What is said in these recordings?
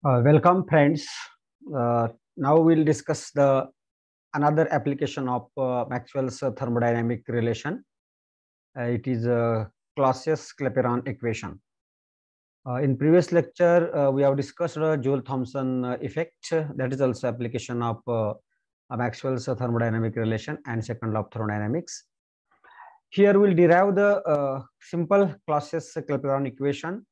Welcome, friends. Now we'll discuss the another application of Maxwell's thermodynamic relation. It is Clausius-Clapeyron equation. In previous lecture, we have discussed Joule-Thomson effect. That is also application of Maxwell's thermodynamic relation and second law of thermodynamics. Here we'll derive the simple Clausius-Clapeyron equation,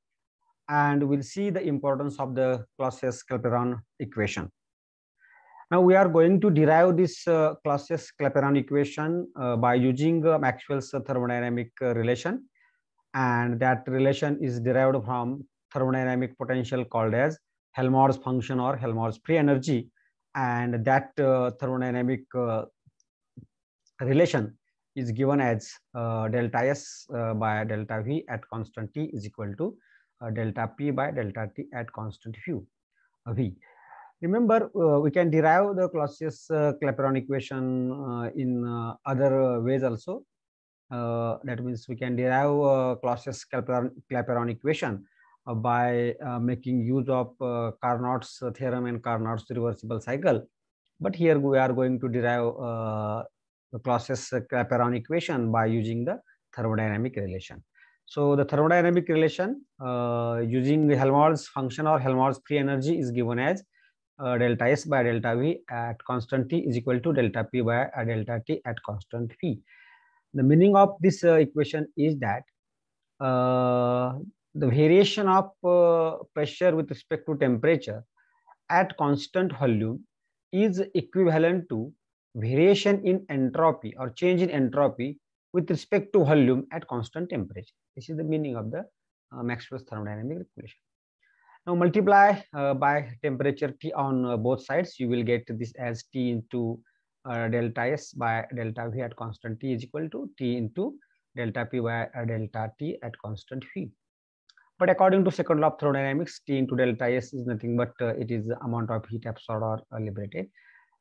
and we'll see the importance of the Clausius-Clapeyron equation. Now we are going to derive this Clausius-Clapeyron equation by using Maxwell's thermodynamic relation, and that relation is derived from thermodynamic potential called as Helmholtz function or Helmholtz free energy, and that thermodynamic relation is given as delta S by delta V at constant T is equal to delta P by delta T at constant V. Remember, we can derive the Clausius-Clapeyron equation in other ways also. That means we can derive Clausius-Clapeyron equation by making use of Carnot's theorem and Carnot's reversible cycle. But here we are going to derive the Clausius-Clapeyron equation by using the thermodynamic relation. So the thermodynamic relation using the Helmholtz function or Helmholtz free energy is given as delta S by delta V at constant T is equal to delta P by delta T at constant V. The meaning of this equation is that the variation of pressure with respect to temperature at constant volume is equivalent to variation in entropy or change in entropy with respect to volume at constant temperature. This is the meaning of the Maxwell's thermodynamic equation. Now multiply by temperature T on both sides. You will get this as T into delta S by delta V at constant T is equal to T into delta P by delta T at constant V. But according to second law of thermodynamics, T into delta S is nothing but it is the amount of heat absorbed or liberated.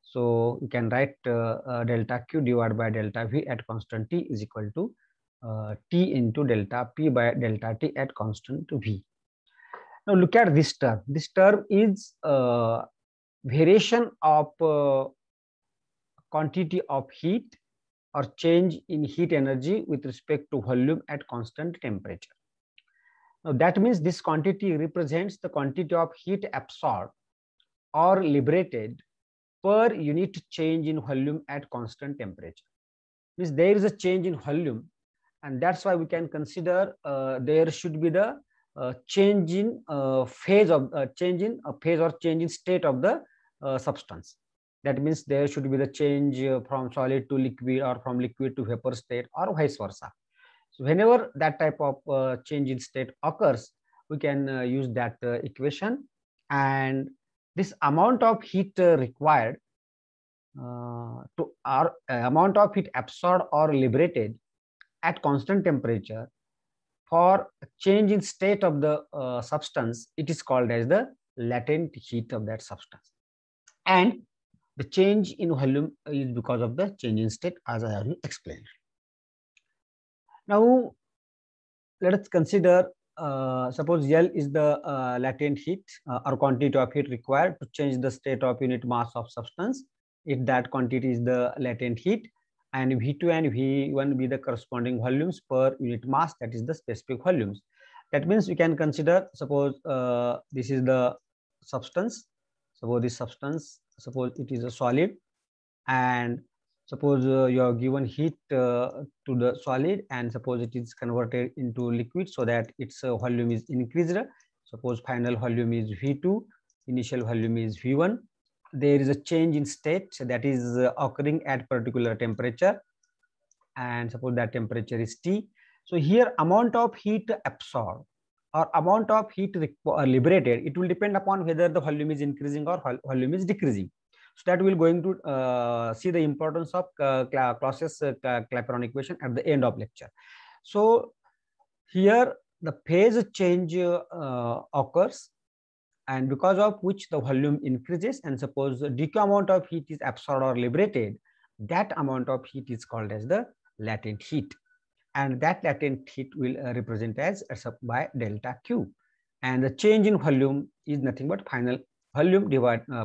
So you can write delta Q divided by delta V at constant T is equal to T into delta P by delta T at constant V. Now look at this term. This term is variation of quantity of heat or change in heat energy with respect to volume at constant temperature. Now that means this quantity represents the quantity of heat absorbed or liberated per unit change in volume at constant temperature. Means there is a change in volume, and that's why we can consider there should be the change in phase of change in state of the substance. That means there should be the change from solid to liquid or from liquid to vapor state or vice versa. So whenever that type of change in state occurs, we can use that equation, and this amount of heat required to our amount of heat absorbed or liberated at constant temperature for change in state of the substance, it is called as the latent heat of that substance. And the change in volume is because of the change in state, as I already explained. Now, let us consider, suppose L is the latent heat or quantity of heat required to change the state of unit mass of substance. If that quantity is the latent heat, and V2 and V1 be the corresponding volumes per unit mass, that is the specific volumes. That means we can consider, suppose this is the substance, suppose this substance, suppose it is a solid, and suppose you have given heat to the solid, and suppose it is converted into liquid so that its volume is increased. Suppose final volume is V2, initial volume is V1. There is a change in state that is occurring at particular temperature, and suppose that temperature is T. So here amount of heat absorbed or amount of heat liberated, it will depend upon whether the volume is increasing or volume is decreasing. So that we will going to see the importance of Clausius-Clapeyron equation at the end of lecture. So here the phase change occurs, and because of which the volume increases, and suppose the dq amount of heat is absorbed or liberated, that amount of heat is called as the latent heat, and that latent heat will represent as by delta Q. and the change in volume is nothing but final volume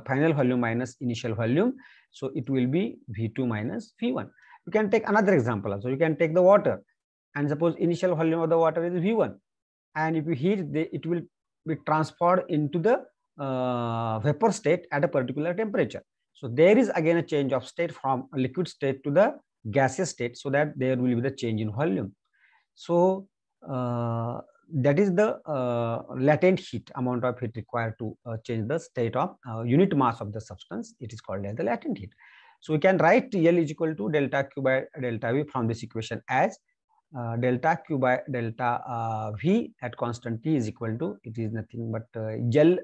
final volume minus initial volume. So it will be V2 minus V1. You can take another example also. You can take the water, and suppose initial volume of the water is V1, and if you heat it will be transferred into the vapor state at a particular temperature. So there is again a change of state from a liquid state to the gaseous state, so that there will be the change in volume. So that is the latent heat, amount of heat required to change the state of unit mass of the substance. It is called as the latent heat. So we can write L is equal to delta Q by delta V from this equation as delta Q by delta V at constant T is equal to, it is nothing but L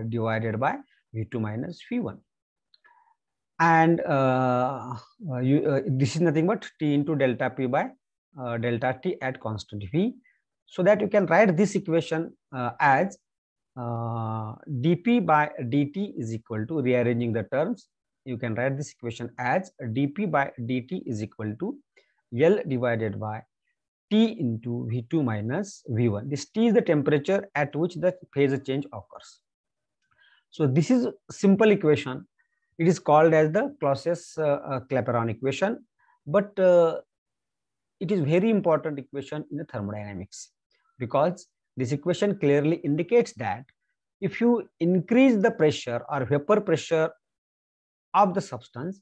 divided by V2 minus V1. And this is nothing but T into delta P by delta T at constant V. So that you can write this equation as dP by dt is equal to, rearranging the terms, you can write this equation as dP by dt is equal to L divided by T into V2 minus V1. This T is the temperature at which the phase change occurs. So this is simple equation. It is called as the Clausius-Clapeyron equation, but it is very important equation in the thermodynamics, because this equation clearly indicates that if you increase the pressure or vapor pressure of the substance,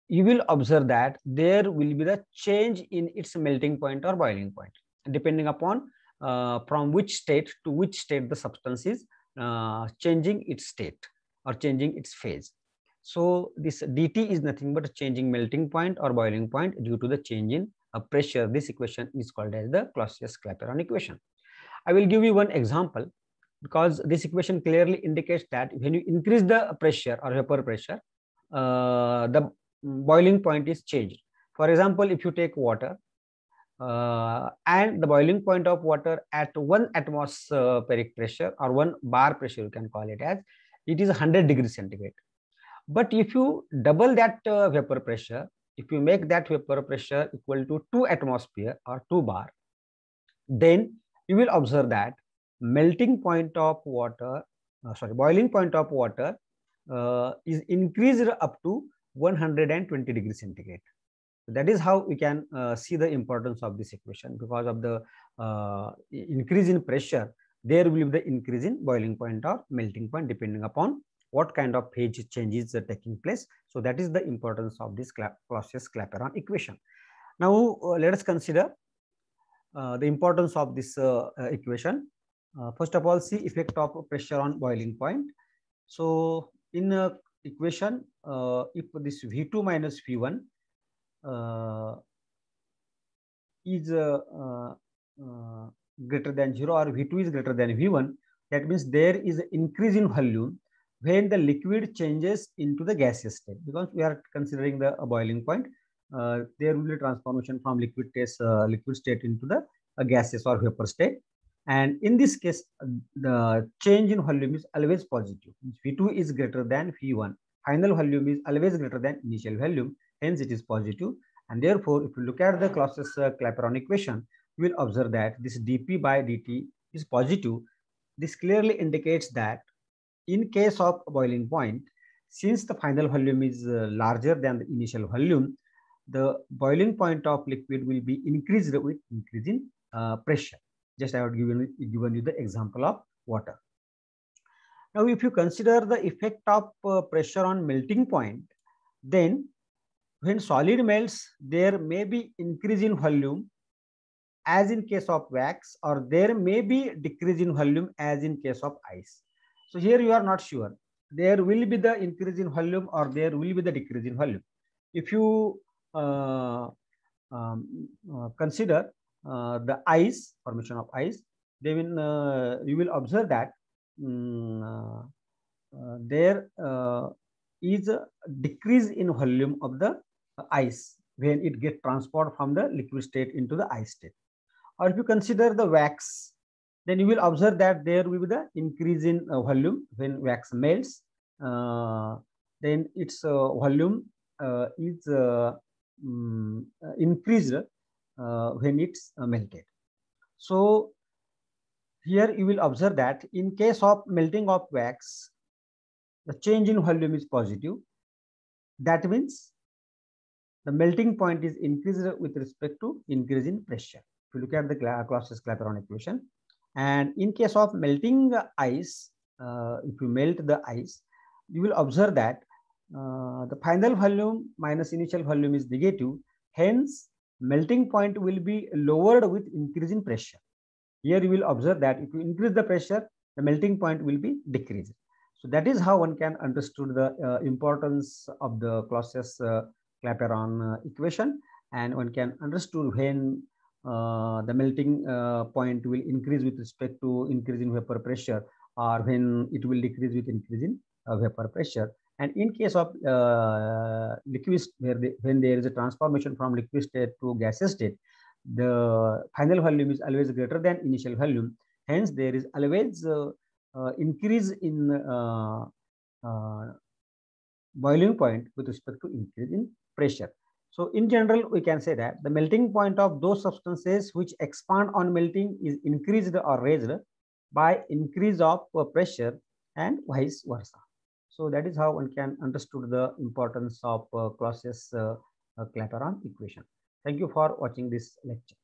you will observe that there will be the change in its melting point or boiling point, depending upon from which state to which state the substance is changing its state or changing its phase. So this dt is nothing but a changing melting point or boiling point due to the change in pressure. This equation is called as the Clausius-Clapeyron equation. I will give you one example, because this equation clearly indicates that when you increase the pressure or vapor pressure, the boiling point is changed. For example, if you take water and the boiling point of water at 1 atmospheric pressure or 1 bar pressure, you can call it as, it is 100 degrees centigrade. But if you double that vapor pressure, if you make that vapor pressure equal to 2 atmosphere or 2 bar, then you will observe that melting point of water, boiling point of water is increased up to 120 degrees centigrade. So that is how we can see the importance of this equation. Because of the increase in pressure, there will be the increase in boiling point or melting point, depending upon what kind of phase changes are taking place. So that is the importance of this Clausius-Clapeyron equation. Now let us consider the importance of this equation. First of all, see effect of pressure on boiling point. So in equation, if this V2 minus V1 is greater than 0 or V2 is greater than V1, that means there is an increase in volume when the liquid changes into the gaseous state. Because we are considering the boiling point, there will be a transformation from liquid state into the gaseous or vapor state. And in this case, the change in volume is always positive. V2 is greater than V1. Final volume is always greater than initial volume. Hence, it is positive. And therefore, if you look at the Clausius-Clapeyron equation, you will observe that this dP by dt is positive. This clearly indicates that in case of boiling point, since the final volume is larger than the initial volume, the boiling point of liquid will be increased with increasing pressure. Just I have given you the example of water. Now, if you consider the effect of pressure on melting point, then when solid melts, there may be increase in volume as in case of wax, or there may be decrease in volume as in case of ice. So here you are not sure. There will be the increase in volume or there will be the decrease in volume. If you consider the ice, formation of ice, then you will observe that there is a decrease in volume of the ice when it gets transferred from the liquid state into the ice state. Or if you consider the wax, then you will observe that there will be the increase in volume when wax melts. Then its volume is increased when it's melted. So Here you will observe that in case of melting of wax, the change in volume is positive. That means the melting point is increased with respect to increase in pressure. If you look at the Clausius-Clapeyron equation, and in case of melting ice, if you melt the ice, you will observe that the final volume minus initial volume is negative. Hence, melting point will be lowered with increase in pressure. Here you will observe that if you increase the pressure, the melting point will be decreased. So that is how one can understood the importance of the Clausius-Clapeyron equation, and one can understood when the melting point will increase with respect to increase in vapor pressure, or when it will decrease with increase in vapor pressure. And in case of liquid, when there is a transformation from liquid state to gaseous state, the final volume is always greater than initial volume. Hence, there is always increase in boiling point with respect to increase in pressure. So in general, we can say that the melting point of those substances which expand on melting is increased or raised by increase of pressure and vice versa. So that is how one can understood the importance of Clausius-Clapeyron equation. Thank you for watching this lecture.